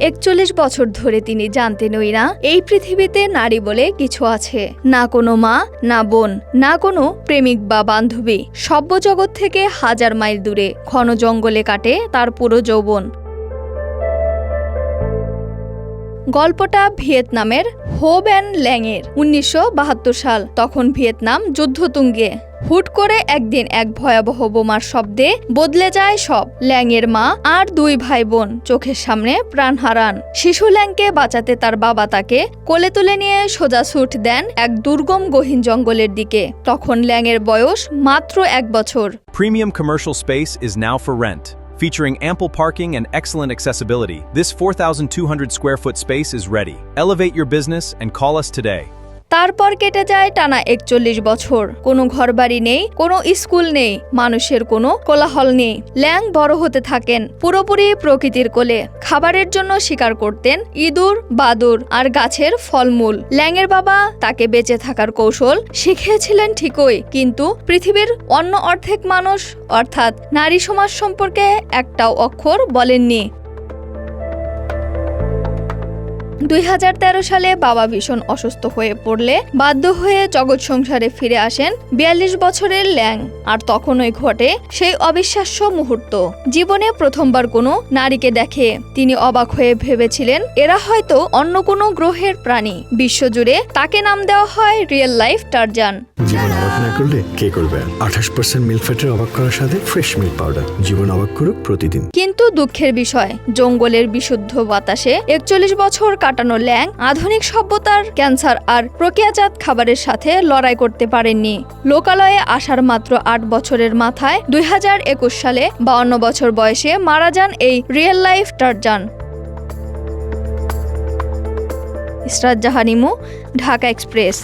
41 বছর ধরে তিনি জানতেনই না এই পৃথিবীতে নারী বলে কিছু আছে। না কোনো মা, না বোন, না কোনো প্রেমিক বা বান্ধবী। সভ্য জগৎ থেকে হাজার মাইল দূরে ঘন জঙ্গলে কাটে তার পুরো যৌবন। গল্পটা ভিয়েতনামের হো ভ্যান ল্যাংয়ের। 1972 সাল। তখন ভিয়েতনাম যুদ্ধতুঙ্গে। হুট করে একদিন এক ভয়াবহ বোমার শব্দে বদলে যায় সব। ল্যাংয়ের মা আর 2 ভাই বোন চোখের সামনে প্রাণ হারান। শিশু ল্যাংকে বাঁচাতে তার বাবা তাকে কোলে তুলে নিয়ে সোজা ছুট দেন এক দুর্গম গহীন জঙ্গলের দিকে। তখন ল্যাংয়ের বয়স মাত্র 1 বছর। Premium commercial space is now for rent. Featuring ample parking and excellent accessibility, this 4,200 square foot space is ready. Elevate your business and call us today. তারপর কেটে যায় টানা 41 বছর। কোনো ঘরবাড়ি নেই, কোনো স্কুল নেই, মানুষের কোনো কোলাহল নেই। ল্যাং বড় হতে থাকেন পুরোপুরি প্রকৃতির কোলে। খাবারের জন্য শিকার করতেন ইঁদুর, বাদুড় আর গাছের ফলমূল। ল্যাংয়ের বাবা তাকে বেঁচে থাকার কৌশল শিখিয়েছিলেন ঠিকই, কিন্তু পৃথিবীর অন্য অর্ধেক মানুষ অর্থাৎ নারী সমাজ সম্পর্কে একটাও অক্ষর বলেননি। 2013 সালে বাবা ভীষণ অসুস্থ হয়ে পড়লে বাধ্য হয়ে জগৎ সংসারে ফিরে আসেন 42 বছরের ল্যাং। আর তখনই ঘটে সেই অবিশ্বাস্য মুহূর্ত। জীবনে প্রথমবার কোনো নারীকে দেখে তিনি অবাক হয়ে ভেবেছিলেন এরা হয়তো অন্য কোনো গ্রহের প্রাণী। বিশ্বজুড়ে তাকে নাম দেওয়া হয় রিয়েল লাইফ টারজান। জীবন অবাক না করলে কে করবে? 28% মিল্ক ফ্যাটের অবাক করার সাথে ফ্রেশ মিল্ক পাউডার। জীবন অবাক করুক প্রতিদিন। কিন্তু দুঃখের বিষয়, জঙ্গলের বিশুদ্ধ বাতাসে 41 বছর কাটানো ল্যাং আধুনিক সভ্যতার ক্যান্সার আর প্রক্রিয়াজাত খাবারের সাথে লড়াই করতে পারেননি। লোকালয়ে আসার মাত্র 8 বছরের মাথায় 2021 সালে 52 বছর বয়সে মারা যান এই রিয়েল লাইফ টারজান। ইসরাত জাহান ইমু, ঢাকা এক্সপ্রেস।